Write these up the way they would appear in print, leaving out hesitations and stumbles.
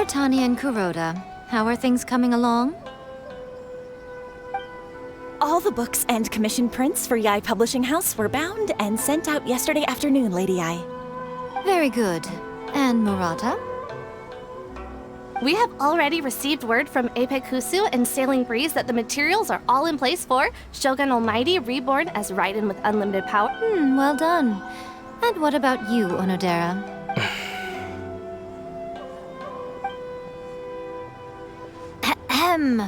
Tanya and Kuroda, how are things coming along? All the books and commission prints for Yai Publishing House were bound and sent out yesterday afternoon, Lady Yai. Very good. And Murata? We have already received word from Apekusu and Sailing Breeze that the materials are all in place for Shogun Almighty reborn as Raiden with unlimited power. Well done. And what about you, Onodera? Ahem.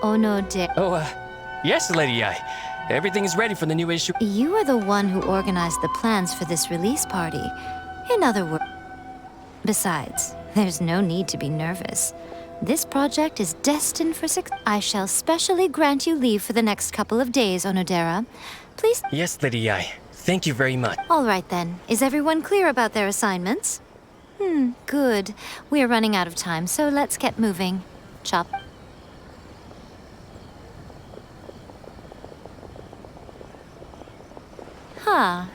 Onodera. Oh, yes, Lady Yai. Everything is ready for the new issue. You are the one who organized the plans for this release party. In other words... Besides, there's no need to be nervous. This project is destined for success. I shall specially grant you leave for the next couple of days, Onodera. Please... Yes, Lady Yai. Thank you very much. All right, then. Is everyone clear about their assignments? Good. We're running out of time, so let's get moving. Chop.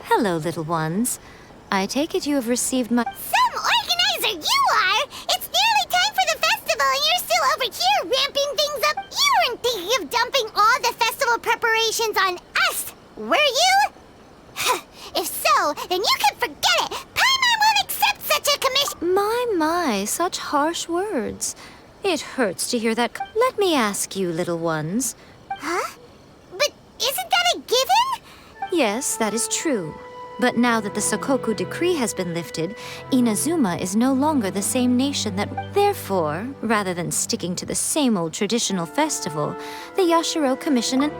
Hello, little ones. I take it you have received my... Some organizer you are! It's nearly time for the festival and you're still over here ramping things up. You weren't thinking of dumping all the festival preparations on us, were you? If so, then you can forget it. Paimon won't accept such a commission. My, such harsh words. It hurts to hear that. Let me ask you, little ones. Huh? But isn't that a given? Yes, that is true. But now that the Sokoku decree has been lifted, Inazuma is no longer the same nation that... Therefore, rather than sticking to the same old traditional festival, the Yashiro Commission and...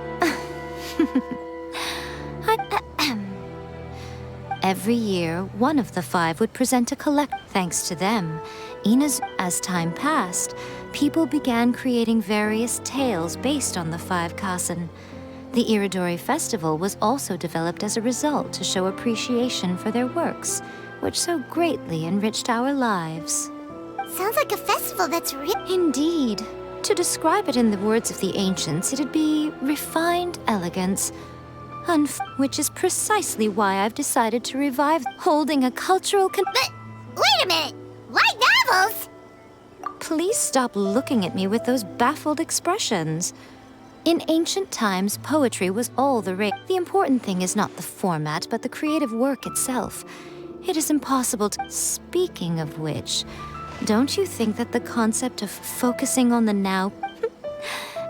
Every year, one of the five would present a collect. Thanks to them, as time passed, people began creating various tales based on the five Kasen. The Iridori Festival was also developed as a result to show appreciation for their works, which so greatly enriched our lives. Sounds like a festival that's Indeed. To describe it in the words of the ancients, it'd be refined elegance. Which is precisely why I've decided to revive holding a cultural But wait a minute! Light novels? Please stop looking at me with those baffled expressions. In ancient times, poetry was all the rage. The important thing is not the format, but the creative work itself. It is impossible to... Speaking of which, don't you think that the concept of focusing on the now...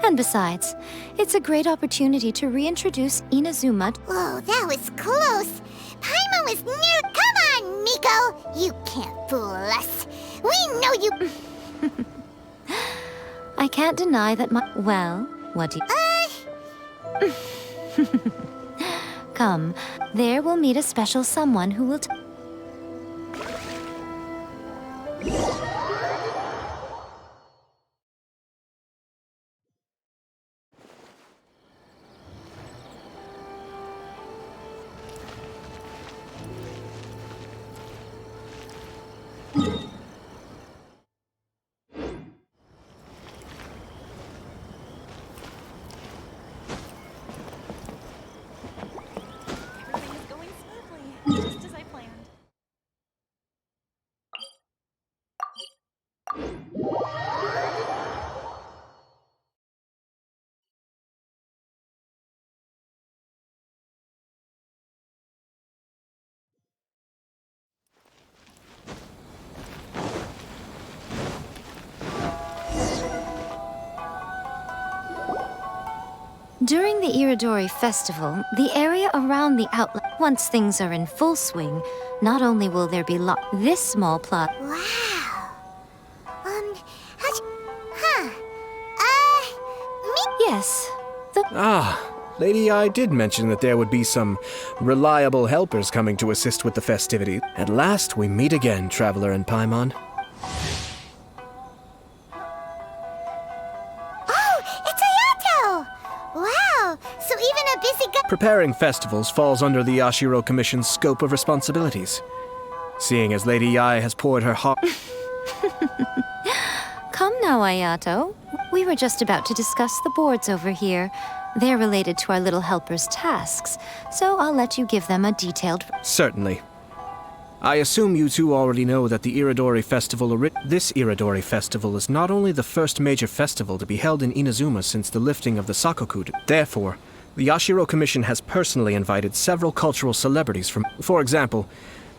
And besides, it's a great opportunity to reintroduce Inazuma... Whoa, that was close. Paimon was near... Come on, Miko! You can't fool us. We know you... I can't deny that my... Well... What do you... Come, there we'll meet a special someone who will... Just as I planned. During the Iridori Festival, the area around the outlet... Once things are in full swing, not only will there be this small plot... Wow. Yes, Lady I did mention that there would be some reliable helpers coming to assist with the festivity. At last, we meet again, Traveler and Paimon. Preparing festivals falls under the Yashiro Commission's scope of responsibilities. Seeing as Lady Yai has poured her heart... Come now, Ayato. We were just about to discuss the boards over here. They're related to our little helper's tasks, so I'll let you give them a detailed... Certainly. I assume you two already know that the Iridori Festival This Iridori Festival is not only the first major festival to be held in Inazuma since the lifting of the Sakoku. Therefore, the Yashiro Commission has personally invited several cultural celebrities from... For example,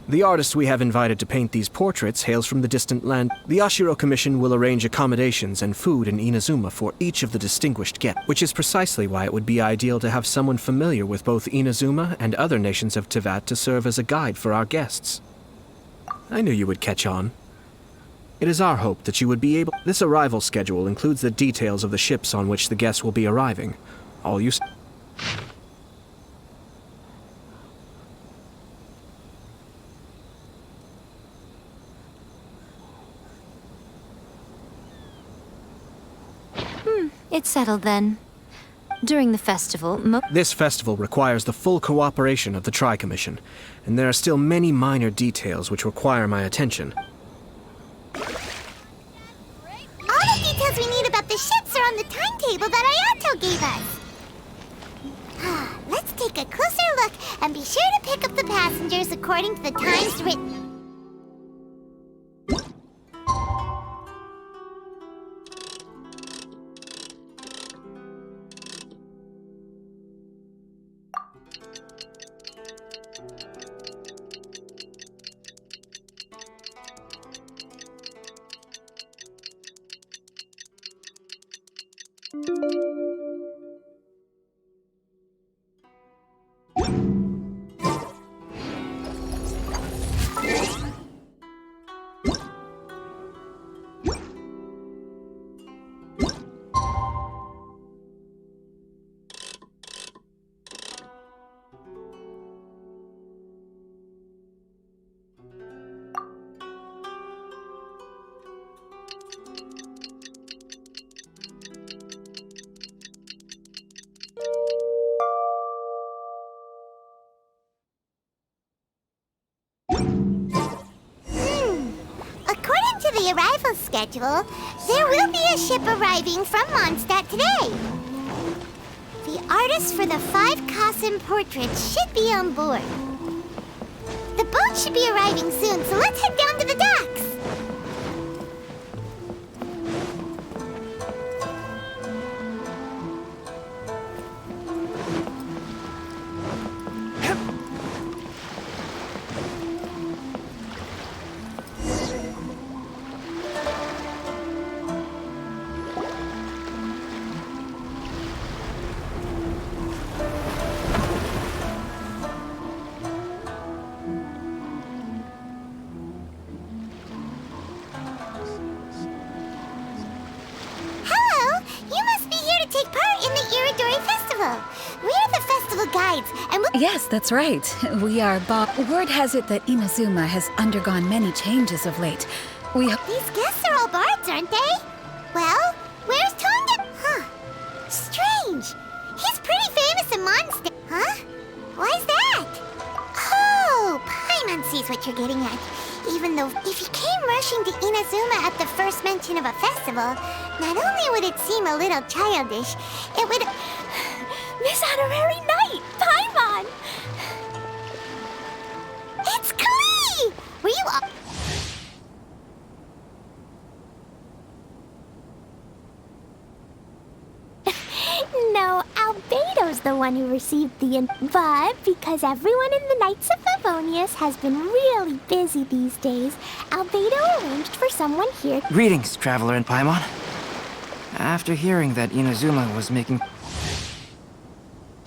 the artist we have invited to paint these portraits hails from the distant land. The Yashiro Commission will arrange accommodations and food in Inazuma for each of the distinguished guests, which is precisely why it would be ideal to have someone familiar with both Inazuma and other nations of Tevat to serve as a guide for our guests. I knew you would catch on. It is our hope that you would be able... This arrival schedule includes the details of the ships on which the guests will be arriving. All you... It's settled then. During the festival, This festival requires the full cooperation of the Tri-Commission, and there are still many minor details which require my attention. All the details we need about the ships are on the timetable that Ayato gave us. Let's take a closer look and be sure to pick up the passengers according to the times written. The arrival schedule, there will be a ship arriving from Mondstadt today. The artist for the 5 Kasim portraits should be on board. The boat should be arriving soon, so let's head down to the docks. We're the festival guides, and we'll... Yes, that's right. We are Word has it that Inazuma has undergone many changes of late. These guests are all bards, aren't they? Well, where's Tonga? Huh. Strange. He's pretty famous in Mondstadt. Huh? Why's that? Oh, Paimon sees what you're getting at. Even though if he came rushing to Inazuma at the first mention of a festival, not only would it seem a little childish, it would... Miss Honorary Knight! Paimon! It's Klee! Were you... No, Albedo's the one who received the but because everyone in the Knights of Favonius has been really busy these days, Albedo arranged for someone here. Greetings, Traveler and Paimon. After hearing that Inazuma was making...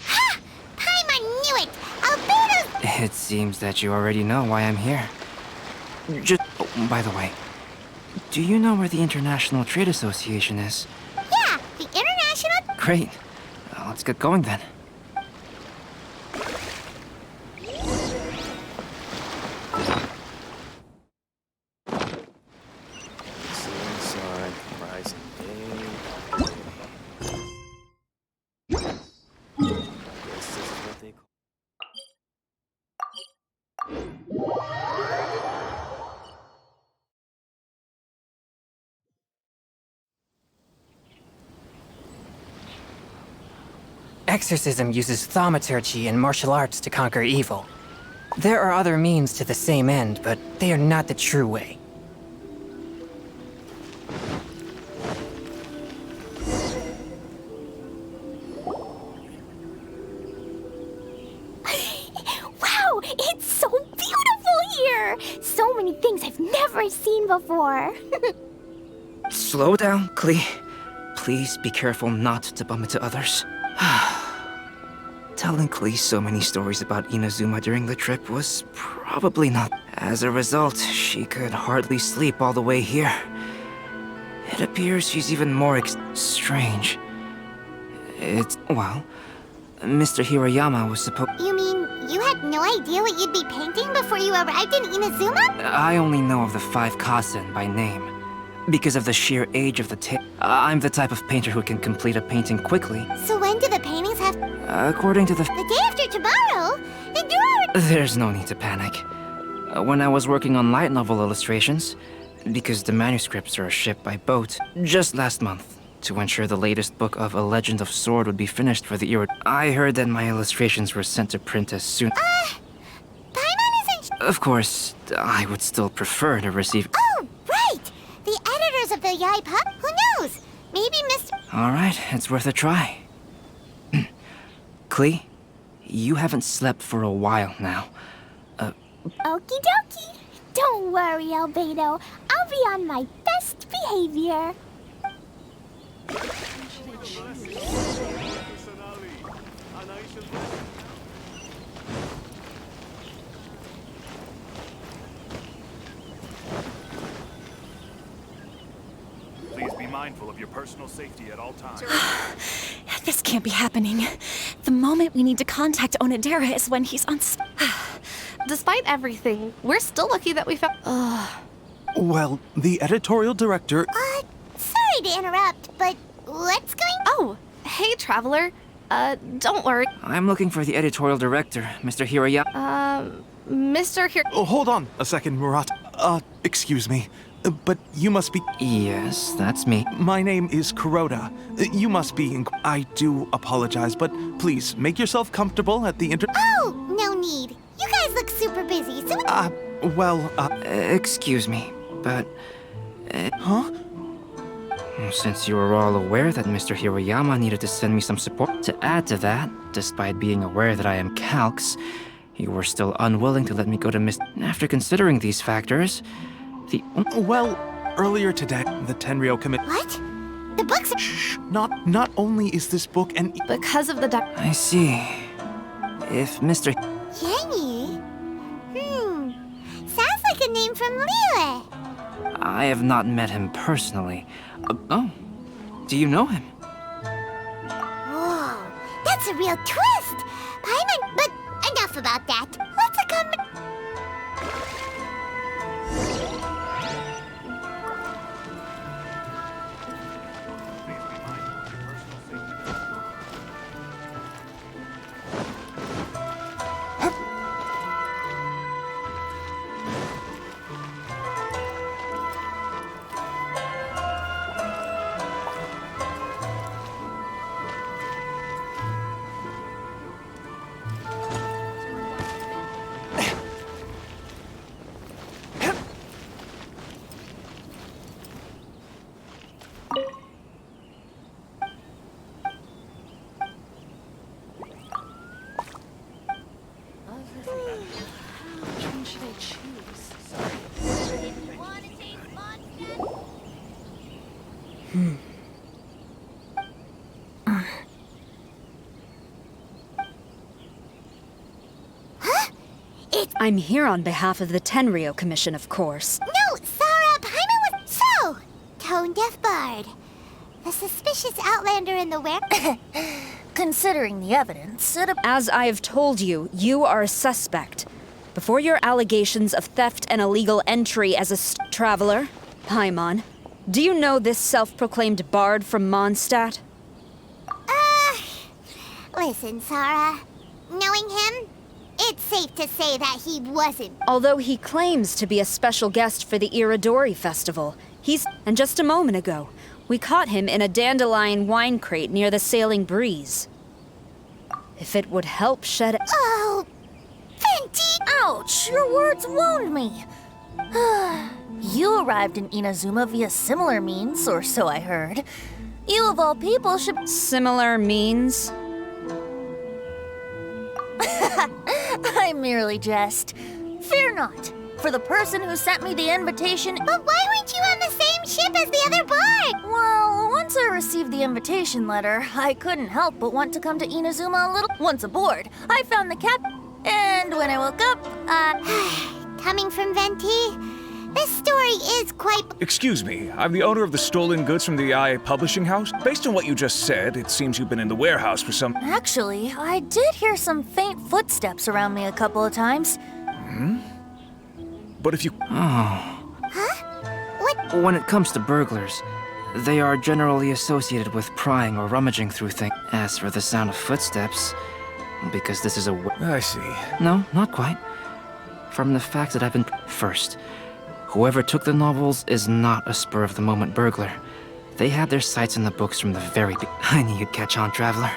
Ha! Paimon knew it! Albedo's... It seems that you already know why I'm here. Just... Oh, by the way, do you know where the International Trade Association is? Yeah, the International... Great. Let's get going then. Exorcism uses thaumaturgy and martial arts to conquer evil. There are other means to the same end, but they are not the true way. Wow, it's so beautiful here! So many things I've never seen before. Slow down, Klee. Please be careful not to bump into others. Telling Klee so many stories about Inazuma during the trip was probably not. As a result, she could hardly sleep all the way here. It appears she's even more strange. Well, Mr. Hirayama was supposed— You mean you had no idea what you'd be painting before you arrived in Inazuma? I only know of the 5 Kasen by name. Because of the sheer age of the tale. I'm the type of painter who can complete a painting quickly. So when do the paintings have... According to the day after tomorrow? Then you're already... There's no need to panic. When I was working on light novel illustrations, because the manuscripts are shipped by boat, just last month, to ensure the latest book of A Legend of Sword would be finished for the era, I heard that my illustrations were sent to print as soon. Paimon isn't... Of course, I would still prefer to receive... Oh, right! The editors of the Yai Pub? Who knows? Maybe Mr... Alright, it's worth a try. Klee, you haven't slept for a while now. Okie dokie. Don't worry, Albedo. I'll be on my best behavior. Please be mindful of your personal safety at all times. This can't be happening. The moment we need to contact Onodera is when he's on... Despite everything, we're still lucky that we found... Well, the editorial director... Sorry to interrupt, but what's going... Oh, hey, Traveler. Don't worry. I'm looking for the editorial director, Mr. Hirayama. Mr. Oh, hold on a second, Murat. Excuse me. But you must be... Yes, that's me. My name is Kuroda. You must be... I do apologize, but please, make yourself comfortable at the Oh, no need. You guys look super busy, so... Excuse me, but... Huh? Since you were all aware that Mr. Hirayama needed to send me some support, to add to that, despite being aware that I am Calx, you were still unwilling to let me go to Miss... After considering these factors, the... Well, earlier today, the Tenryou Committee... What? The books... Shh! Not only is this book an... Because of the... I see. If Mr... Yanyi? Sounds like a name from Liyue. I have not met him personally. Oh, do you know him? Whoa, that's a real twist! Paimon, but enough about that. Let's accompany... I'm here on behalf of the Tenryou Commission, of course. No, Sarah, Paimon was... So, tone-deaf bard. The suspicious outlander in the where... Considering the evidence, As I have told you, you are a suspect. Before your allegations of theft and illegal entry as a traveler, Paimon, do you know this self-proclaimed bard from Mondstadt? Listen, Sarah. Knowing him, it's safe to say that he wasn't. Although he claims to be a special guest for the Iridori Festival, and just a moment ago, we caught him in a dandelion wine crate near the Sailing Breeze. If it would help shed... Oh, Fenty! Ouch! Your words wound me. You arrived in Inazuma via similar means, or so I heard. You of all people should... Similar means? I merely jest. Fear not, for the person who sent me the invitation... But why weren't you on the same ship as the other bard? Well, once I received the invitation letter, I couldn't help but want to come to Inazuma a little... Once aboard, I found the and when I woke up, Coming from Venti, this story is quite... Excuse me, I'm the owner of the stolen goods from the IA Publishing House. Based on what you just said, it seems you've been in the warehouse for some... Actually, I did hear some faint footsteps around me a couple of times. But if you... When it comes to burglars, they are generally associated with prying or rummaging through things. As for the sound of footsteps, because this is a... I see. No, not quite. From the fact that I've been... First, whoever took the novels is not a spur-of-the-moment burglar. They had their sights on the books from the very I knew you'd catch on, Traveler.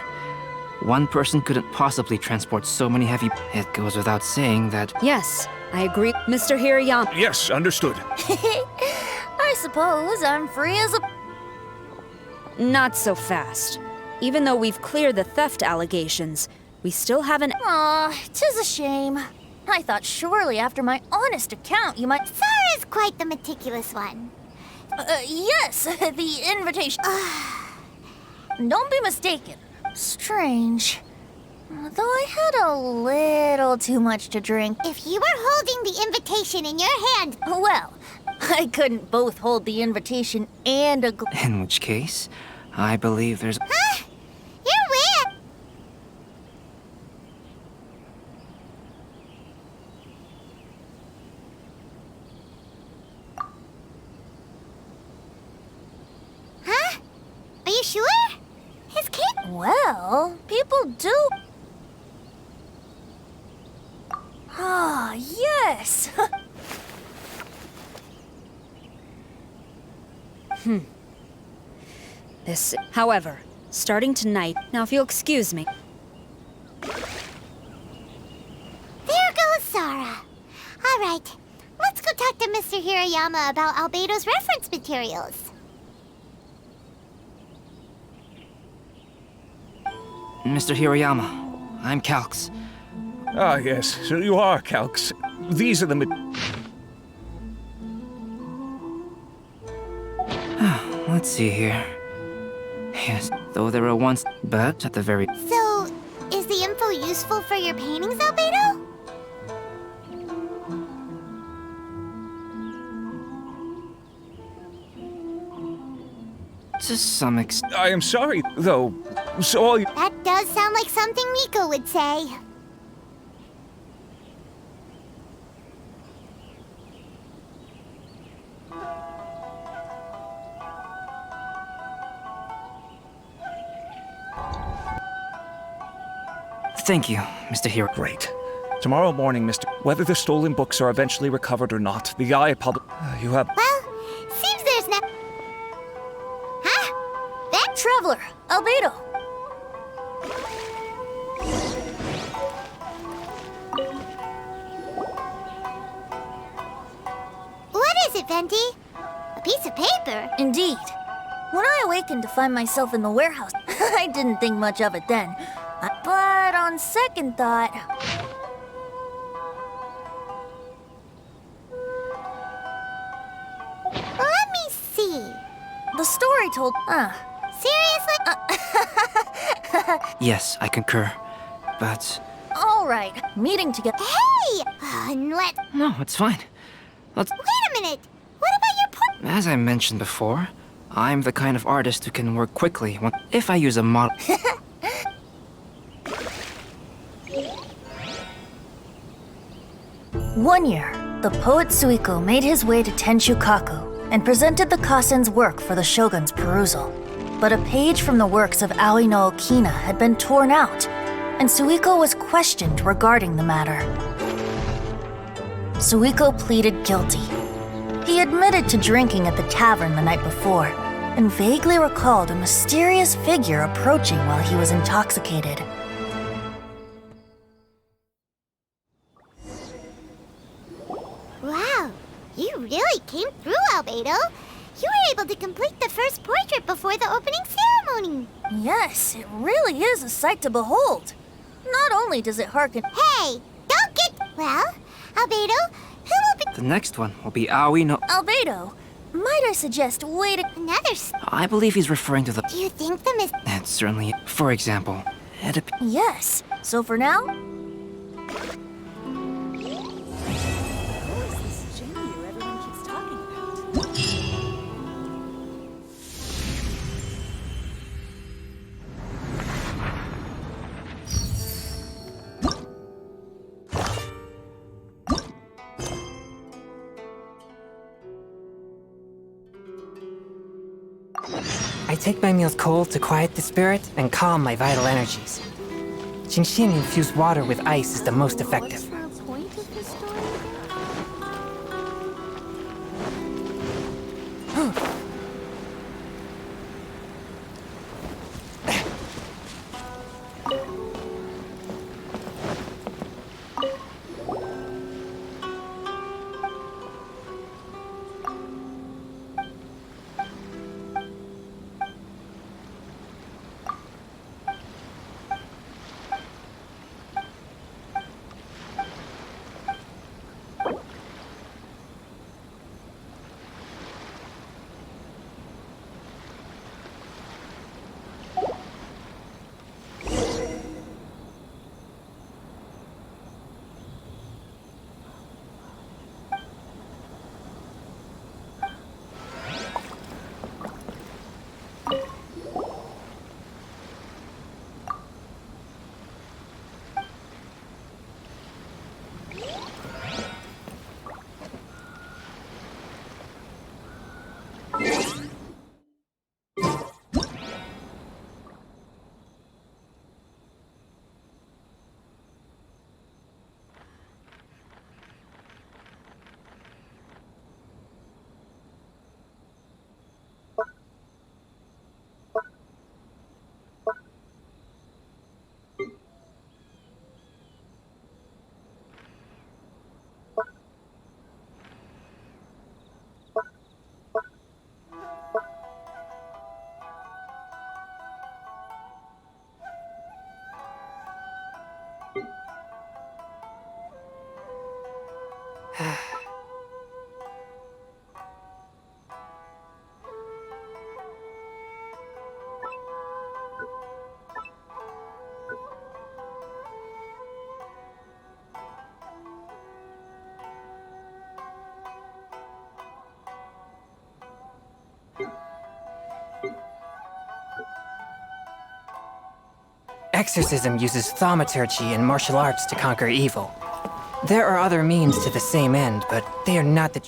One person couldn't possibly transport so many heavy... It goes without saying that... Yes, I agree, Mr. Hirayama. Yes, understood. I suppose I'm free as a... Not so fast. Even though we've cleared the theft allegations, we still haven't... Aw, 'tis a shame. I thought surely after my honest account you might... Sarah's quite the meticulous one. Yes, the invitation. Don't be mistaken. Strange. Though I had a little too much to drink. If you were holding the invitation in your hand... Well, I couldn't both hold the invitation and a... In which case, I believe there's... Huh? You're weird. Huh? Are you sure? His kid? Well, people do... Ah, yes! This... However, starting tonight... Now, if you'll excuse me... There goes Sarah. All right, let's go talk to Mr. Hirayama about Albedo's reference materials. Mr. Hirayama, I'm Calx. Ah, yes, so you are Calx. These are the... Let's see here. Yes, though there were once... But at the very... So, is the info useful for your paintings, Albedo? To some extent... I am sorry, though. So all you... That does sound like something Miko would say. Thank you, Mr. Hero. Great. Tomorrow morning, Mr. Whether the stolen books are eventually recovered or not, the IA You have... Well, seems there's no... Huh? That Traveler, Albedo. What is it, Venti? A piece of paper? Indeed. When I awakened to find myself in the warehouse, I didn't think much of it then. But on second thought... Let me see. The story told... Seriously? Yes, I concur. But... All right, meeting together... Hey! No, it's fine. Let's... Wait a minute! What about your As I mentioned before, I'm the kind of artist who can work quickly if I use a model... 1 year, the poet Suiko made his way to Tenshukaku and presented the Kasen's work for the shogun's perusal. But a page from the works of Aoi no Okina had been torn out, and Suiko was questioned regarding the matter. Suiko pleaded guilty. He admitted to drinking at the tavern the night before, and vaguely recalled a mysterious figure approaching while he was intoxicated. You really came through, Albedo. You were able to complete the first portrait before the opening ceremony. Yes, it really is a sight to behold. Not only does it harken... Hey, don't get... Well, Albedo, who will be... The next one will be Aoi no... Albedo, might I suggest waiting... Another... I believe he's referring to the... Do you think the miss... It's certainly... For example, Yes, so for now... I take my meals cold to quiet the spirit and calm my vital energies. Genshin infused water with ice is the most effective. Exorcism uses thaumaturgy and martial arts to conquer evil. There are other means to the same end, but they are not the...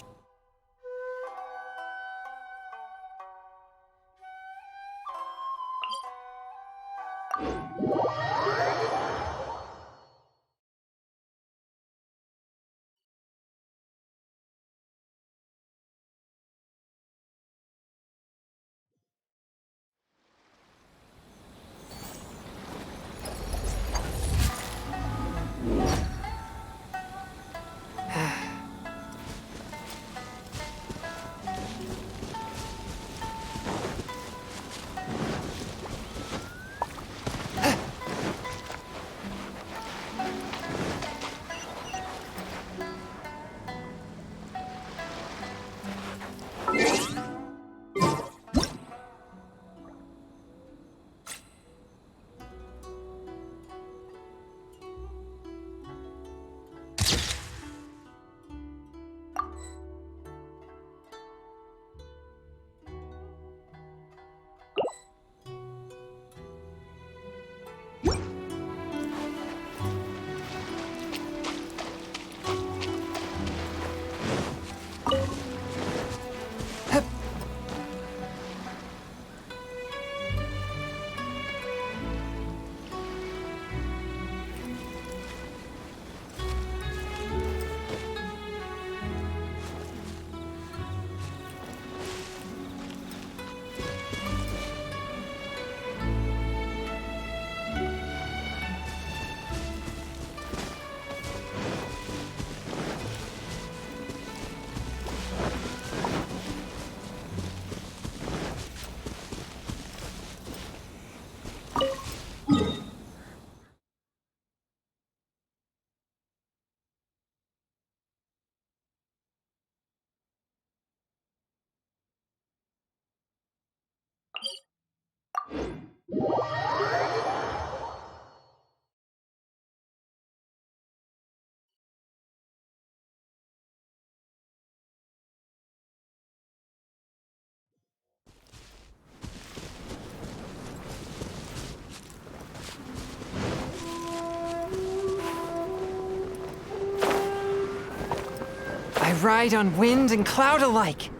I ride on wind and cloud alike.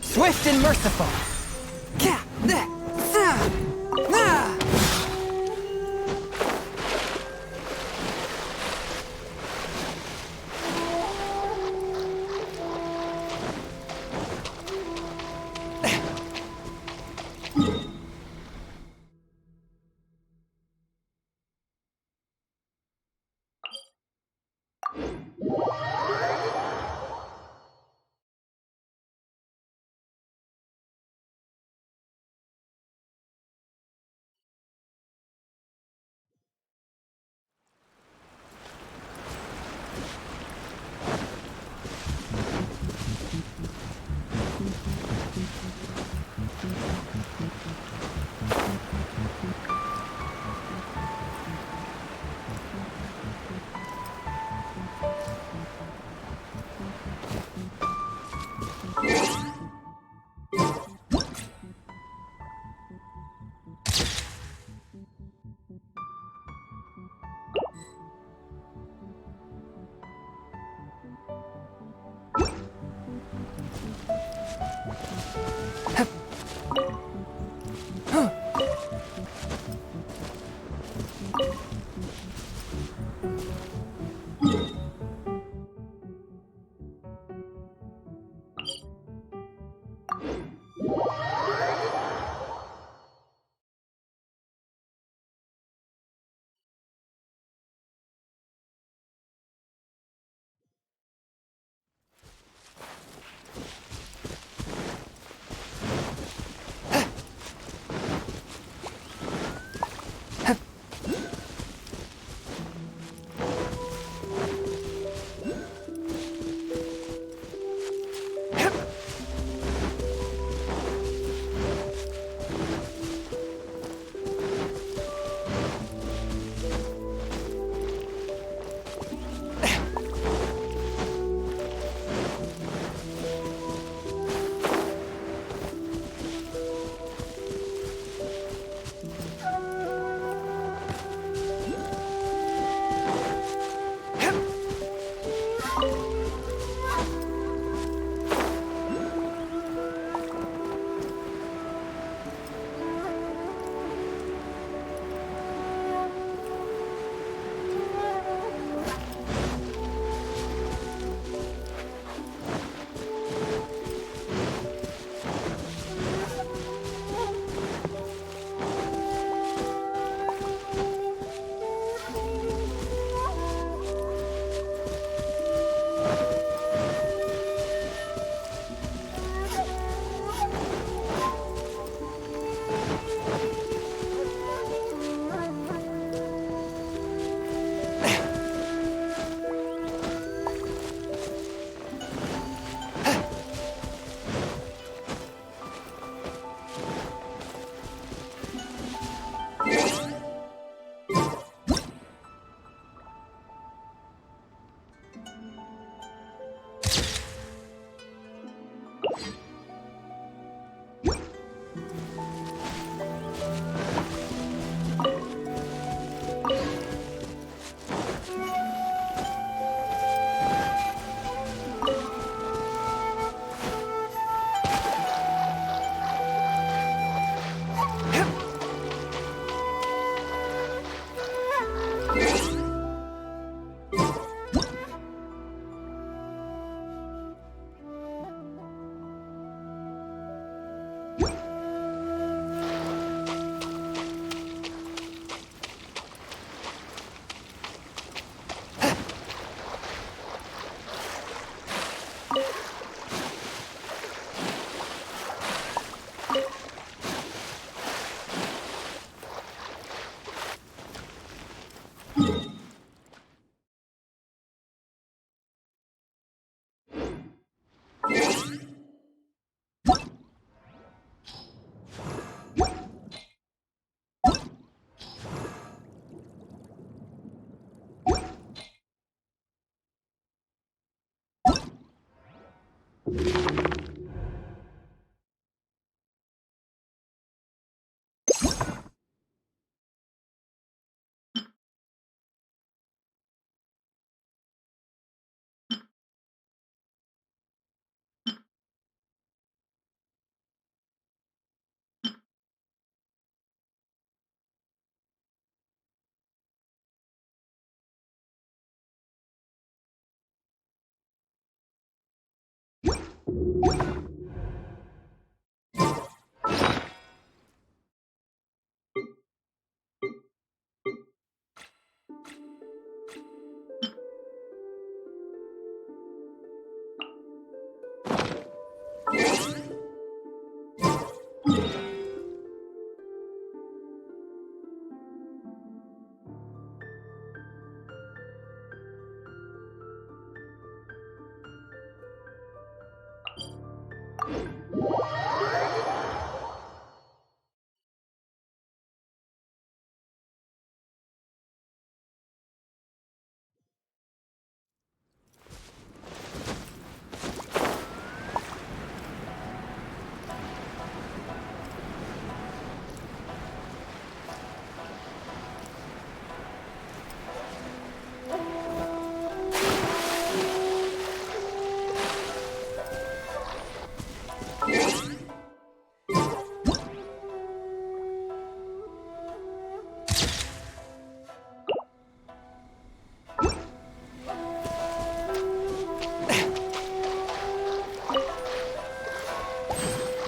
Swift and merciful.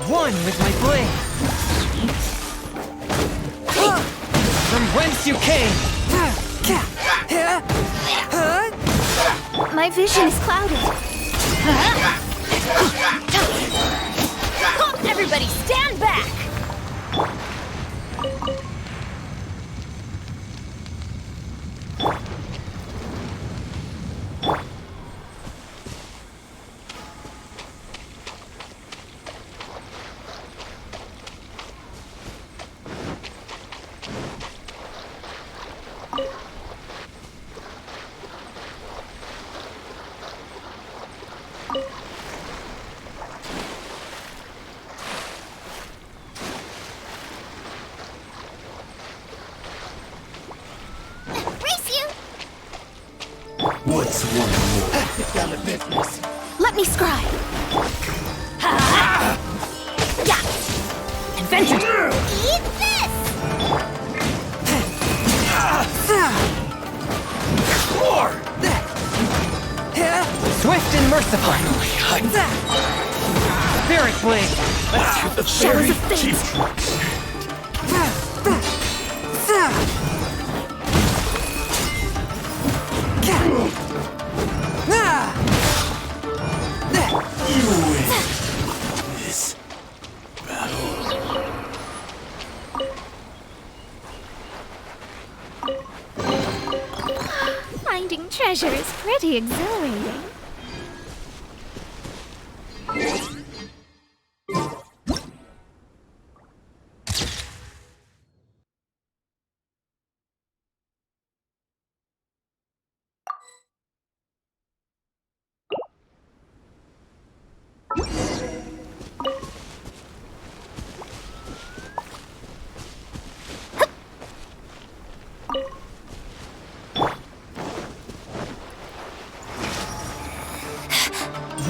One with my blade! From whence you came! My vision is clouded. Everybody stand back! What's one more? Down to business. Let me scry. Yeah. Adventure. Eat this! Swift and merciful! Spirit blade! Shadows of fate. You win this battle. Finding treasure is pretty exhilarating.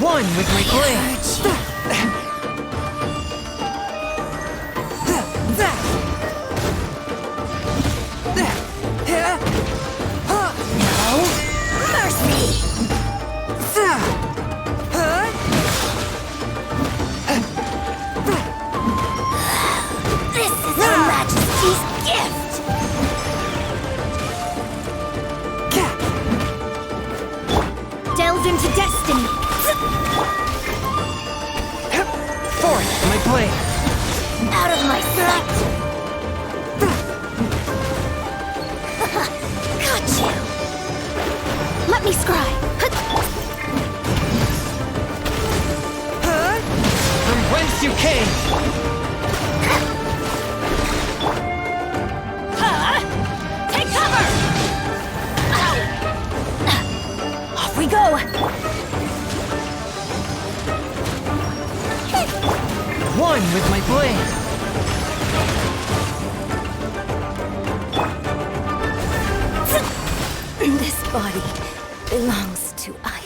One with my blade! This is Her Majesty's gift! Delve into destiny. Forth, my blade! Out of my sight! Got you! Let me scry. From whence you came! Take cover! Off we go! one with my blade. This body belongs to us.